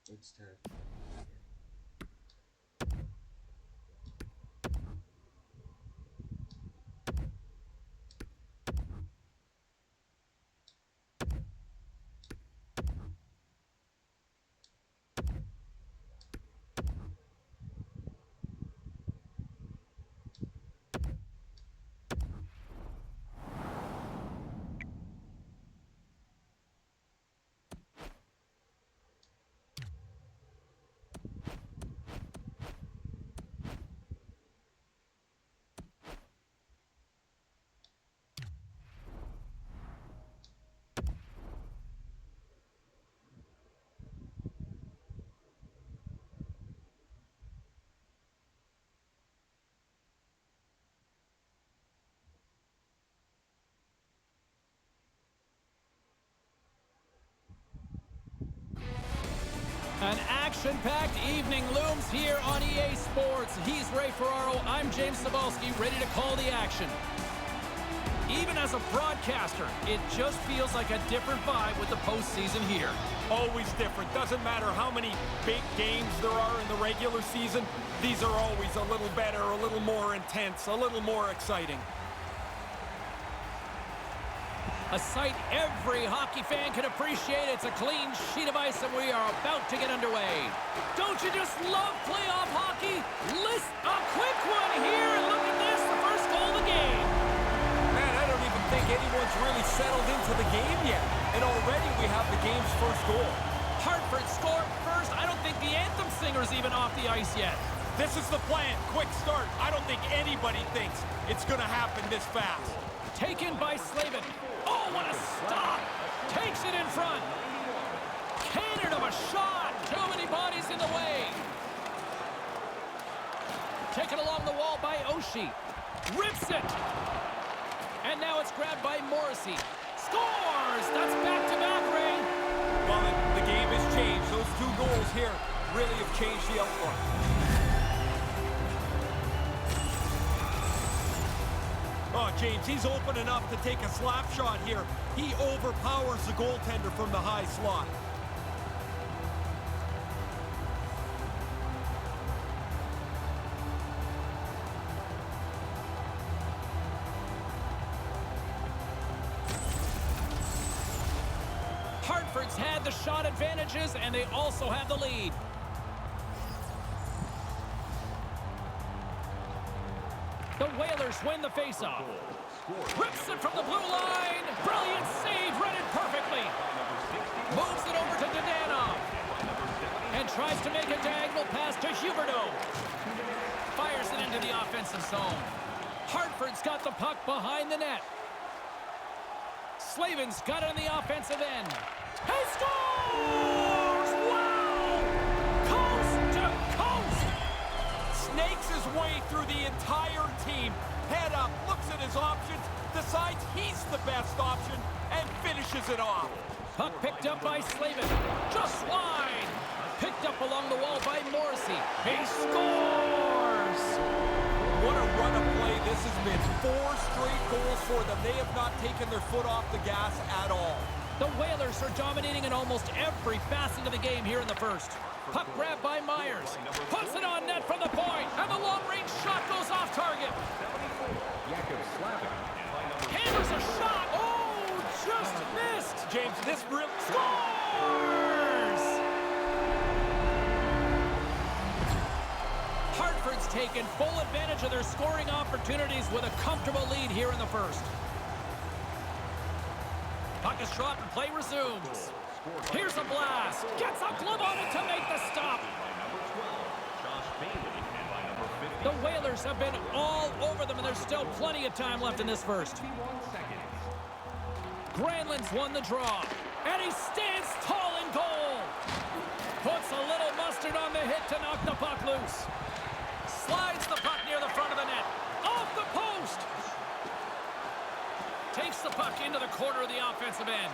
It's time. An action-packed evening looms here on EA Sports. He's Ray Ferraro. I'm James Cebulski, ready to call the action. Even as a broadcaster, it just feels like a different vibe with the postseason here. Always different. Doesn't matter how many big games there are in the regular season. These are always a little better, a little more intense, a little more exciting. A sight every hockey fan can appreciate. It's a clean sheet of ice, and we are about to get underway. Don't you just love playoff hockey? List a quick one here. Look at this, the first goal of the game. Man, I don't even think anyone's really settled into the game yet. And already we have the game's first goal. Hartford scored first. I don't think the anthem singer's even off the ice yet. This is the plan. Quick start. I don't think anybody thinks it's going to happen this fast. Taken by Slavin. Oh, what a stop! Takes it in front. Cannon of a shot. Too many bodies in the way. Taken along the wall by Oshie. Rips it. And now it's grabbed by Morrissey. Scores! That's back-to-back, Ray. Well, the game has changed. Those two goals here really have changed the outlook. Oh, James, he's open enough to take a slap shot here. He overpowers the goaltender from the high slot. Hartford's had the shot advantages, and they also have the lead. The Whalers win the faceoff. Rips it from the blue line. Brilliant save, read it perfectly. Moves it over to Dadonov. And tries to make a diagonal pass to Huberdeau. Fires it into the offensive zone. Hartford's got the puck behind the net. Slavin's got it on the offensive end. He scores! Wow! Coast to coast! Snakes his way through the entire team. Head up, looks at his options, decides he's the best option, and finishes it off. Puck picked up by Slavin. Just wide. Picked up along the wall by Morrissey. He scores! What a run of play this has been. 4 straight goals for them. They have not taken their foot off the gas at all. The Whalers are dominating in almost every facet of the game here in the first. Puck grabbed by Myers. Puts it on net from the point. And the long-range shot goes off target. Hammers a shot. Oh, just missed. James, this really... Scores! Hartford's taken full advantage of their scoring opportunities with a comfortable lead here in the first. Puck is dropped and play resumes. Here's a blast. Gets a glove on it to make the stop. The Whalers have been all over them, and there's still plenty of time left in this first. Granlund's won the draw, and he stands tall in goal. Puts a little mustard on the hit to knock the puck loose. Slides the puck near the front of the net. Off the post. Takes the puck into the corner of the offensive end.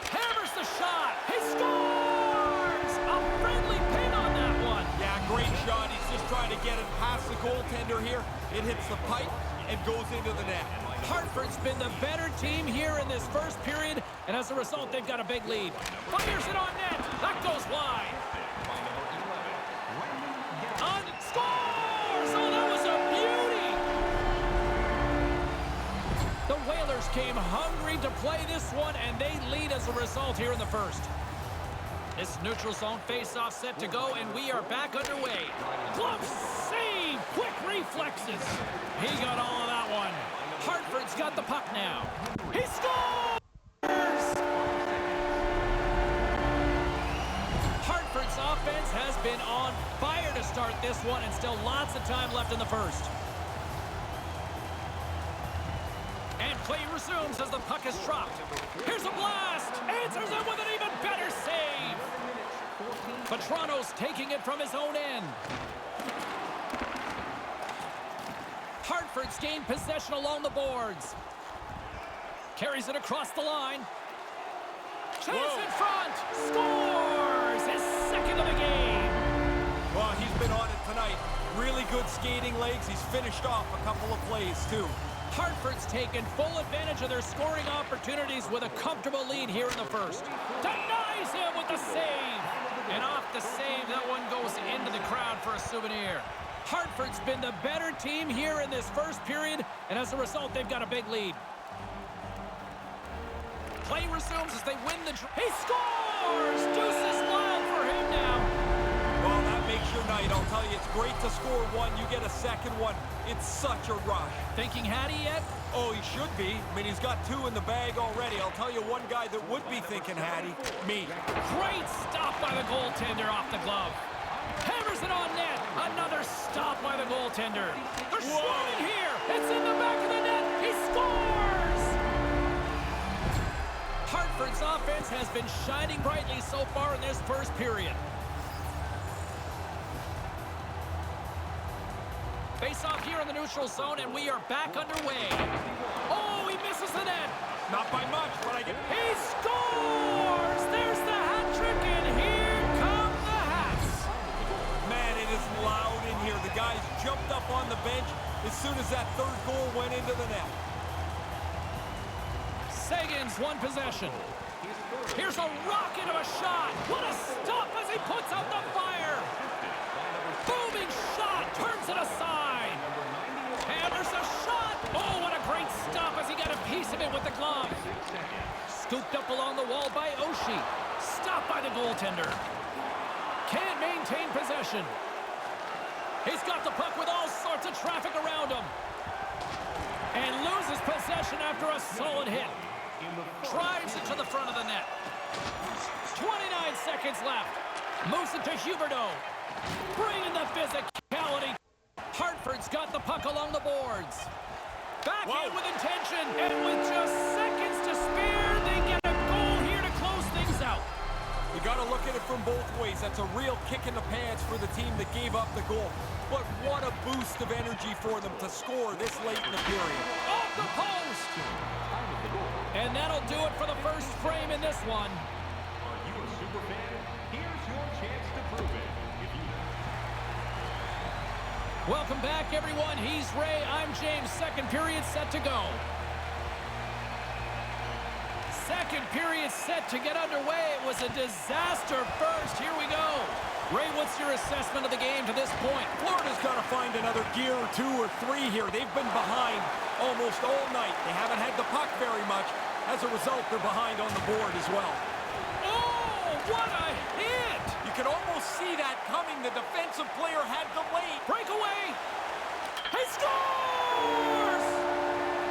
Hammers the shot. He scores! A friendly pin on that one. Yeah, great shot. He's just trying to get it past the goaltender here. It hits the pipe and goes into the net. Hartford's been the better team here in this first period, and as a result, they've got a big lead. Fires it on net. That goes wide. to play this one, and they lead as a result here in the first. This neutral zone face-off set to go, and we are back underway. Glove save! Quick reflexes. He got all of that one. Hartford's got the puck now. He scores! Hartford's offense has been on fire to start this one, and still lots of time left in the first. And play resumes as the puck is dropped. Here's a blast! Answers it with an even better save! Petrano's taking it from his own end. Hartford's gained possession along the boards. Carries it across the line. Chance in front! Scores! His second of the game! Well, he's been on it tonight. Really good skating legs. He's finished off a couple of plays, too. Hartford's taken full advantage of their scoring opportunities with a comfortable lead here in the first. Denies him with the save. And off the save, that one goes into the crowd for a souvenir. Hartford's been the better team here in this first period, and as a result, they've got a big lead. Play resumes as they win the... He scores! Deuces wild for him now. Well, that makes your night. I'll tell you, it's great to score one. You get a second one. It's such a rush. Thinking Hattie yet? Oh, he should be. I mean, he's got two in the bag already. I'll tell you one guy that would be thinking Hattie. Me. Great stop by the goaltender off the glove. Hammers it on net. Another stop by the goaltender. They're shooting here. It's in the back of the net. He scores! Hartford's offense has been shining brightly so far in this first period. Face-off here in the neutral zone, and we are back underway. Oh, he misses the net. Not by much, but I get... He scores! There's the hat trick, and here come the hats. Man, it is loud in here. The guys jumped up on the bench as soon as that third goal went into the net. Sagan's won possession. Here's a rocket of a shot. What a stop as he puts out the fire. Booming shot, turns it aside. Hammers a shot. Oh, what a great stop as he got a piece of it with the glove. Scooped up along the wall by Oshie. Stopped by the goaltender. Can't maintain possession. He's got the puck with all sorts of traffic around him. And loses possession after a solid hit. Drives it to the front of the net. 29 seconds left. Moves it to Huberdeau. Bringing the physicality. Hartford's got the puck along the boards. Back in with intention. And with just seconds to spare, they get a goal here to close things out. You got to look at it from both ways. That's a real kick in the pants for the team that gave up the goal. But what a boost of energy for them to score this late in the period. Off the post. And that'll do it for the first frame in this one. Are you a super fan? Here's your chance to prove it. Welcome back, everyone. He's Ray. I'm James. Second period set to go. Second period set to get underway. It was a disaster first. Here we go. Ray, what's your assessment of the game to this point? Florida's got to find another gear or two or three here. They've been behind almost all night. They haven't had the puck very much. As a result, they're behind on the board as well. Oh, what a hit! You can almost see that coming. The defensive player had delayed. Breakaway! He scores!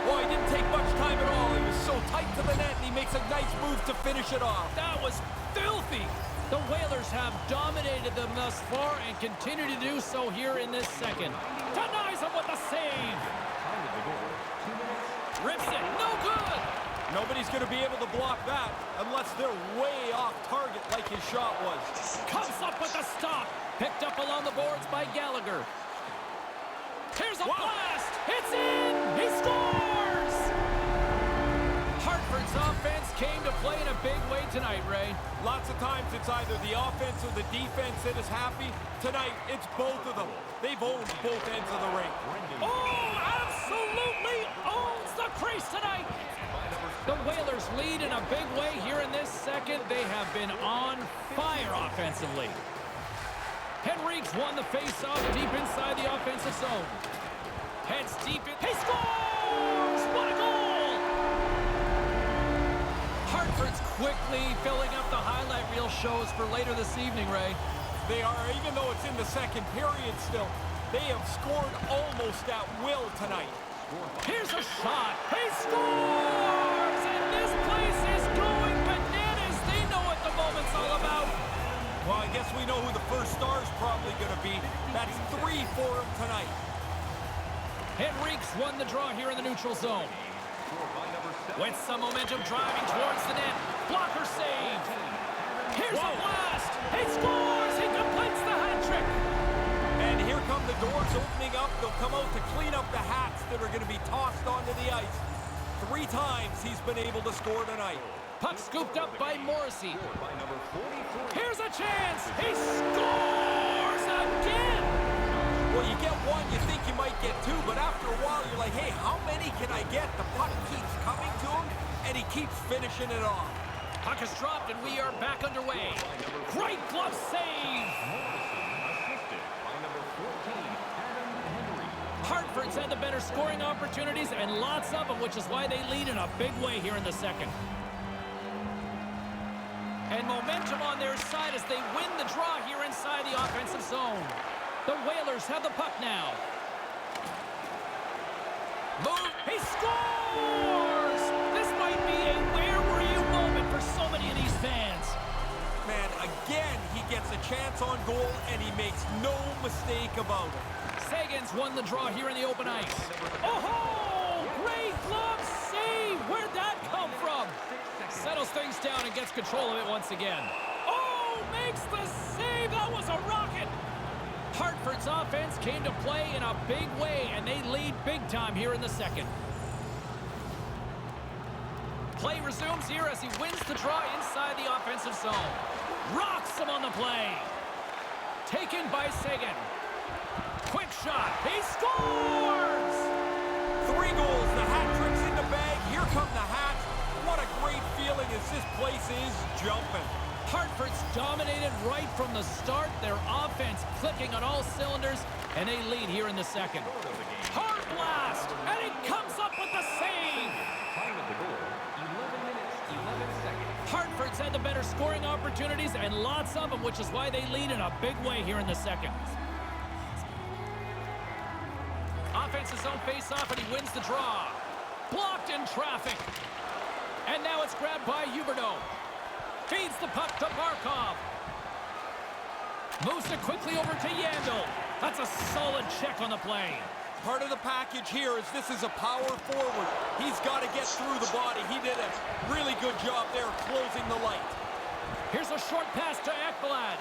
Boy, he didn't take much time at all. He was so tight to the net, and he makes a nice move to finish it off. That was filthy. The Whalers have dominated them thus far and continue to do so here in this second. Denies him with the save. Rips it. No good. Nobody's going to be able to block that unless they're way off target like his shot was. Comes up with the stop. Picked up along the boards by Gallagher. Here's a blast. It's in. He scores. Hartford's offense came to play in a big way tonight, Ray. Lots of times it's either the offense or the defense that is happy. Tonight, it's both of them. They've owned both ends of the ring. Oh, absolutely owns the crease tonight. The Whalers lead in a big way here in this second. They have been on fire offensively. Henrique's won the face-off deep inside the offensive zone. Heads deep in. He scores! What a goal! quickly filling up the highlight reel shows for later this evening, Ray. They are, even though it's in the second period still. They have scored almost at will tonight. Here's a shot. He scores! And this place is going bananas. They know what the moment's all about. Well, I guess we know who the first star's probably going to be. That's 3 for him tonight. Henrique's won the draw here in the neutral zone. With some momentum driving towards the net. Blocker save. Here's a blast. He scores. He completes the hat trick. And here come the doors opening up. They'll come out to clean up the hats that are going to be tossed onto the ice. 3 times he's been able to score tonight. Puck scooped up by Morrissey. Here's a chance. He scores again. Well, you get one, you think you might get 2, but after a while you're like, hey, how many can I get? The puck keeps coming to him, and he keeps finishing it off. Puck is dropped, and we are back underway. Great glove save. Hartford's had the better scoring opportunities, and lots of them, which is why they lead in a big way here in the second. And momentum on their side as they win the draw here inside the offensive zone. The Whalers have the puck now. Move. He scores! This might be a where were you moment for so many of these fans. Man, again, he gets a chance on goal, and he makes no mistake about it. Sagan's won the draw here in the open ice. Oh-ho! Great glove save! Where'd that come from? Settles things down and gets control of it once again. Oh! Makes the save! That was a rocket! Hartford's offense came to play in a big way, and they lead big time here in the second. Play resumes here as he wins the draw inside the offensive zone. Rocks him on the play. Taken by Sagan. Quick shot. He scores! 3 goals. The hat trick's in the bag. Here come the hats. What a great feeling as this place is jumping. Hartford's dominated right from the start. Their offense clicking on all cylinders, and they lead here in the second. Hard blast, and it comes up with the save. Time at the goal, 11 minutes, 11 seconds. Hartford's had the better scoring opportunities, and lots of them, which is why they lead in a big way here in the second. Offensive zone face-off, and he wins the draw. Blocked in traffic. And now it's grabbed by Huberdeau. Feeds the puck to Barkov. Moves it quickly over to Yandel. That's a solid check on the play. Part of the package here is this is a power forward. He's got to get through the body. He did a really good job there closing the light. Here's a short pass to Ekblad.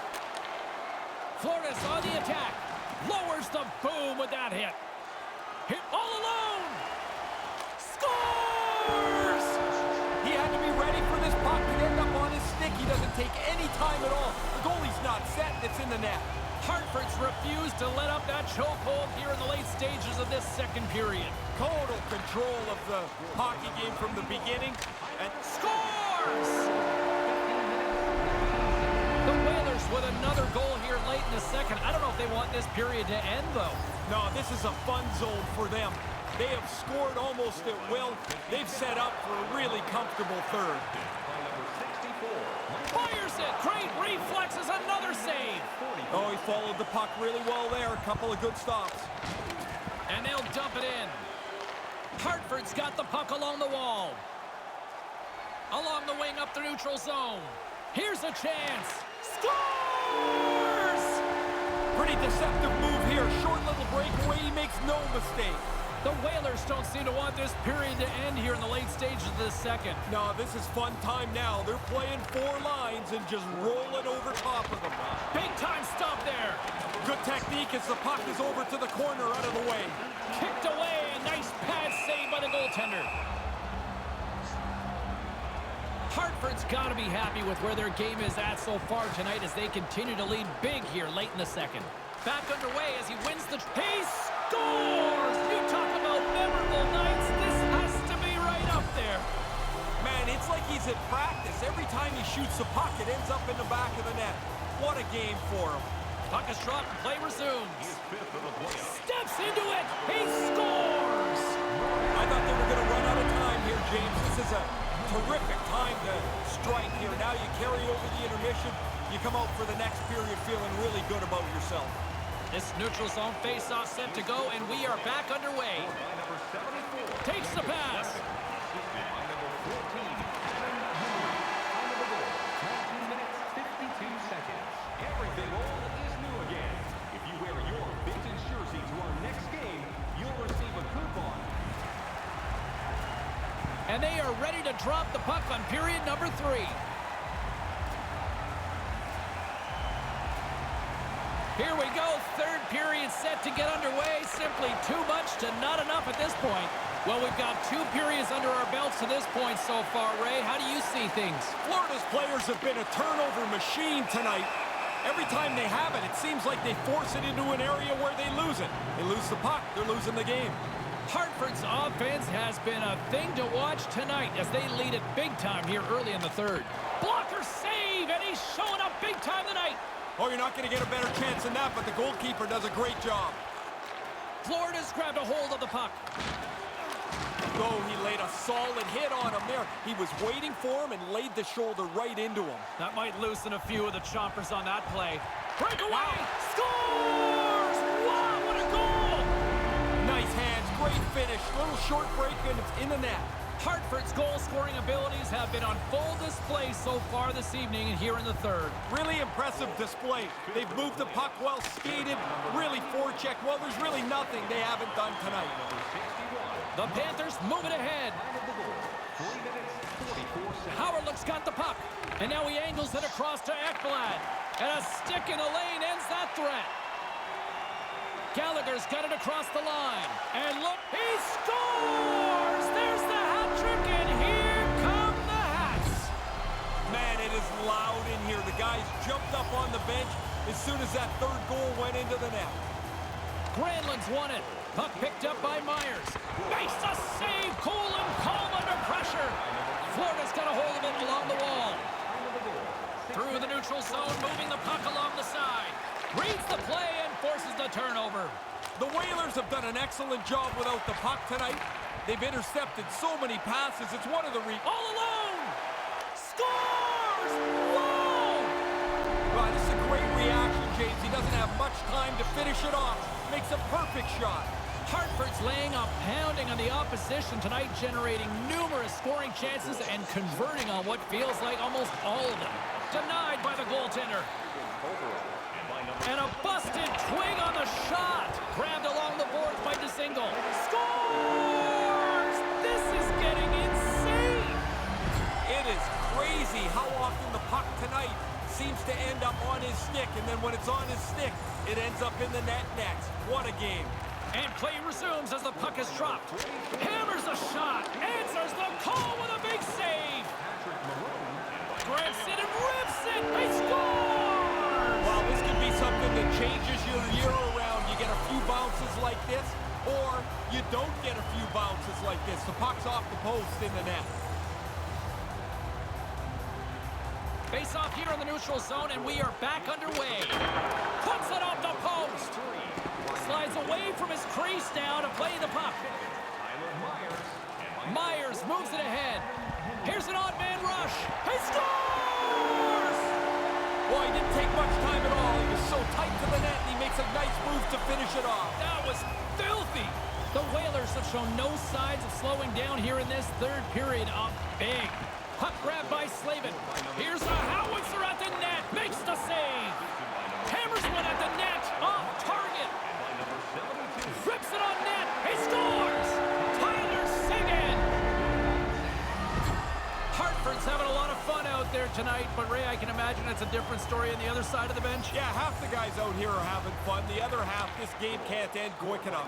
Flores on the attack. Lowers the boom with that hit. Hit all alone. Scores! He had to be ready for this puck to end up on his stick. He doesn't take any time at all. The goalie's not set, and it's in the net. Hartford's refused to let up that chokehold here in the late stages of this second period. Total control of the hockey game from the beginning. And Scores! The Whalers with another goal here late in the second. I don't know if they want this period to end, though. no, this is a fun zone for them. They have scored almost at will. They've set up for a really comfortable third. Fires it. Great reflexes. Another save. Oh, he followed the puck really well there. A couple of good stops. And they'll dump it in. Hartford's got the puck along the wall. Along the wing up the neutral zone. Here's a chance. Scores! Pretty deceptive move here. Short little breakaway. He makes no mistake. The Whalers don't seem to want this period to end here in the late stages of this second. No, this is fun time now. They're playing 4 lines and just rolling over top of them. Big time stop there. Good technique as the puck is over to the corner out of the way. Kicked away. Nice pad save by the goaltender. Hartford's got to be happy with where their game is at so far tonight as they continue to lead big here late in the second. Back underway as he wins the... He scores! You talk about memorable nights. This has to be right up there. Man, it's like he's at practice. Every time he shoots the puck, it ends up in the back of the net. What a game for him. Puck is dropped and play resumes. Steps into it. He scores! I thought they were going to run out of time here, James. This is a Terrific time to strike here. Now you carry over the intermission. You come out for the next period feeling really good about yourself. This neutral zone face-off set to go, and we are back underway. Takes the pass. Everything old is new again. If you wear your vintage jersey to our next game, you'll receive a coupon. And they are ready to drop the puck on period number 3. Here we go, third period set to get underway. Simply too much to not enough at this point. Well, we've got 2 periods under our belts to this point so far, Ray. How do you see things? Florida's players have been a turnover machine tonight. Every time they have it, it seems like they force it into an area where they lose it. They lose the puck, they're losing the game. Hartford's offense has been a thing to watch tonight as they lead it big time here early in the third. Blocker save, and he's showing up big time tonight. Oh, you're not going to get a better chance than that, but the goalkeeper does a great job. Florida's grabbed a hold of the puck. Oh, he laid a solid hit on him there. He was waiting for him and laid the shoulder right into him. That might loosen a few of the chompers on that play. Breakaway! Scores! Wow, what a goal! Nice hands, great finish. Little short break, and it's in the net. Hartford's goal-scoring abilities have been on full display so far this evening and here in the third. Really impressive display. They've moved the puck well, skated, really forechecked. Well, there's really nothing they haven't done tonight. The Panthers move it ahead. Howard's got the puck, and now he angles it across to Ekblad. And a stick in the lane ends that threat. Gallagher's got it across the line. And look, he scores! There's the hat trick, and here come the hats. Man, it is loud in here. The guys jumped up on the bench as soon as that third goal went into the net. Granlund's won it. Puck picked up by Myers. Makes a save. Cool and calm under pressure. Florida's got a hold of it along the wall. Through the neutral zone, moving the puck along the side. Reads the play and forces the turnover. The Whalers have done an excellent job without the puck tonight. They've intercepted so many passes. It's one of the all alone! Scores! Whoa! Well, this is a great reaction, James. He doesn't have much time to finish it off. Makes a perfect shot. Hartford's laying a pounding on the opposition tonight, generating numerous scoring chances and converting on what feels like almost all of them. Denied by the goaltender. And a busted twig on the shot. Grabbed along the boards by DeSingle. Scores! This is getting insane. It is crazy how often the puck tonight seems to end up on his stick, and then when it's on his stick, it ends up in the net next. What a game. And play resumes as the puck is dropped. Hammers a shot. Answers the call with a big save. Grabs it and rips it. They score! Well, this could be something that changes your year around. You get a few bounces like this, or you don't get a few bounces like this. The puck's off the post in the net. Face off here in the neutral zone, and we are back underway. Puts it off the post. Slides away from his crease now to play the puck. Myers moves it ahead. Here's an odd man rush. He scores! Well, he didn't take much time at all. He was so tight to the net, and he makes a nice move to finish it off. That was filthy. The Whalers have shown no signs of slowing down here in this third period. Up big. Puck grabbed by Slavin. Here's a howitzer at the net. Makes the save. Hammers one at the net. Off target. Rips it on net. He scores. Tyler Seguin. Hartford's having a lot of fun out there tonight, but Ray, I can imagine it's a different story on the other side of the bench. Yeah, half the guys out here are having fun. The other half, this game can't end quick enough.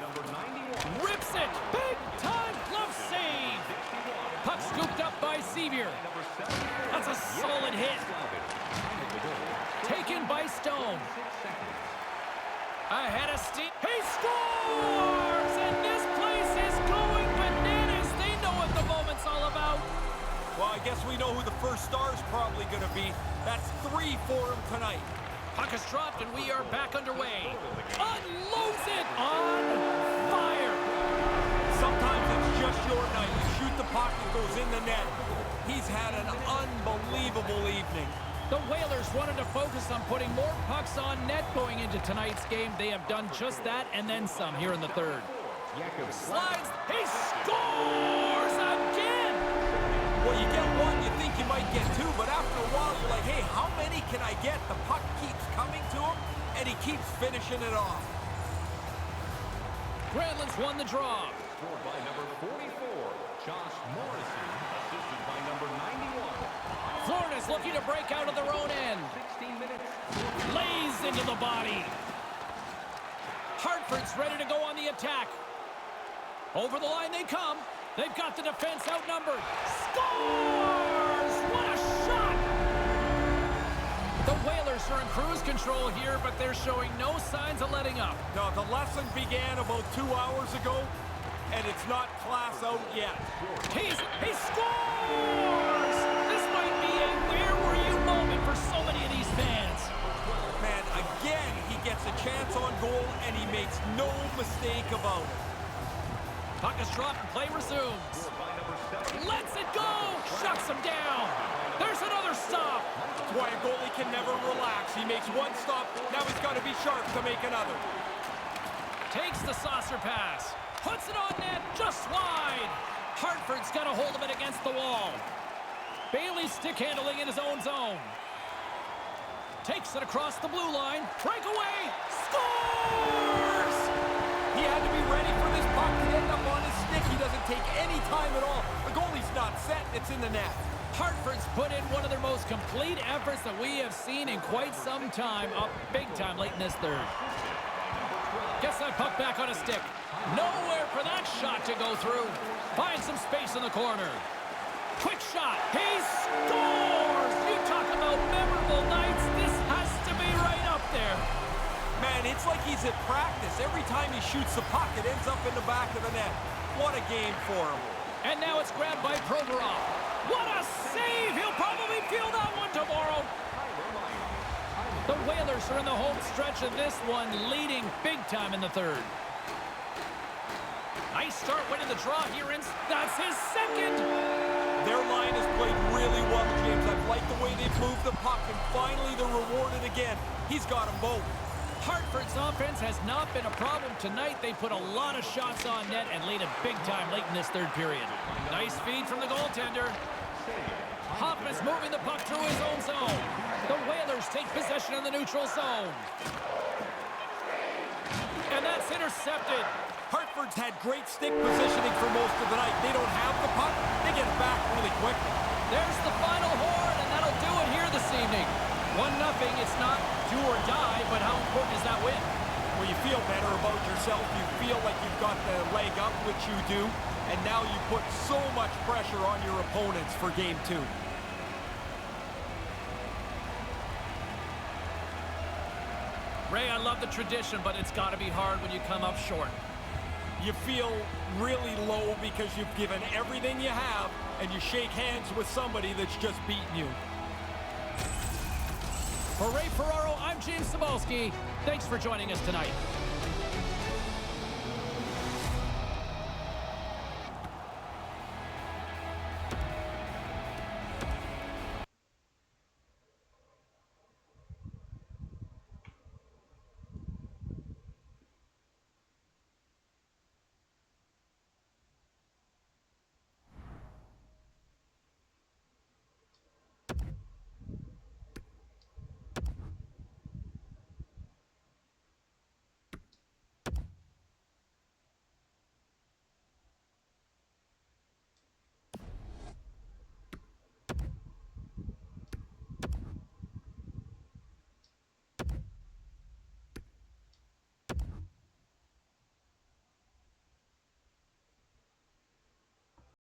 Rips it. Big time glove save. Puck scooped up by Sevier. That's a solid hit. Taken by Stone. Ahead of Steve. He scores! And this place is going bananas. They know what the moment's all about. Well, I guess we know who the first star's probably going to be. That's 3 for him tonight. Puck is dropped, and we are back underway. Unloads it on fire. Sometimes it's just your night. You shoot the puck, it goes in the net. He's had an unbelievable evening. The Whalers wanted to focus on putting more pucks on net going into tonight's game. They have done just that and then some here in the third. Slides. He scores again. Well, you get one, you think you might get two, but after a while, you're like, hey, how many can I get? The puck keeps coming to him, and he keeps finishing it off. Granlund's won the draw. Scored by number 44, Josh Morrissey, assisted by number 91. Florida's looking to break out of their own end. 16 minutes. Lays into the body. Hartford's ready to go on the attack. Over the line they come. They've got the defense outnumbered. Scores! What a shot! The Whalers are in cruise control here, but they're showing no signs of letting up. No, the lesson began about 2 hours ago, and it's not class out yet. He scores! This might be a where were you moment for so many of these fans. Man, again, he gets a chance on goal, and he makes no mistake about it. Puck is dropped and play resumes. Lets it go! Shuts him down. There's another stop. That's why a goalie can never relax. He makes one stop, now he's got to be sharp to make another. Takes the saucer pass. Puts it on net, just wide. Hartford's got a hold of it against the wall. Bailey stick handling in his own zone. Takes it across the blue line. Breakaway. Scores! He had to be ready for this puck to end up on his stick. He doesn't take any time at all. The goalie's not set, it's in the net. Hartford's put in one of their most complete efforts that we have seen in quite some time. Up big time late in this third. Gets that puck back on a stick. Nowhere for that shot to go through. Finds some space in the corner. Quick shot. He scores! You talk about memorable nights. This has to be right up there. Man, it's like he's at practice. Every time he shoots the puck, it ends up in the back of the net. What a game for him. And now it's grabbed by Provorov. What a save! He'll probably feel that one tomorrow. The Whalers are in the home stretch of this one, leading big time in the third. Nice start winning the draw here, and that's his second. Their line has played really well, James. I've liked the way they've moved the puck, and finally they're rewarded again. He's got them both. Hartford's offense has not been a problem tonight. They put a lot of shots on net and lead it big time late in this third period. Nice feed from the goaltender. Hoffman's moving the puck through his own zone. The Whalers take possession in the neutral zone. And that's intercepted. Hartford's had great stick positioning for most of the night. They don't have the puck. They get it back really quickly. There's the final horn, and that'll do it here this evening. 1-0. It's not do or die, but how important is that win? Well, you feel better about yourself. You feel like you've got the leg up, which you do. And now you put so much pressure on your opponents for Game 2. Ray, I love the tradition, but it's got to be hard when you come up short. You feel really low because you've given everything you have, and you shake hands with somebody that's just beaten you. For Ray Ferraro, I'm James Cybulski. Thanks for joining us tonight.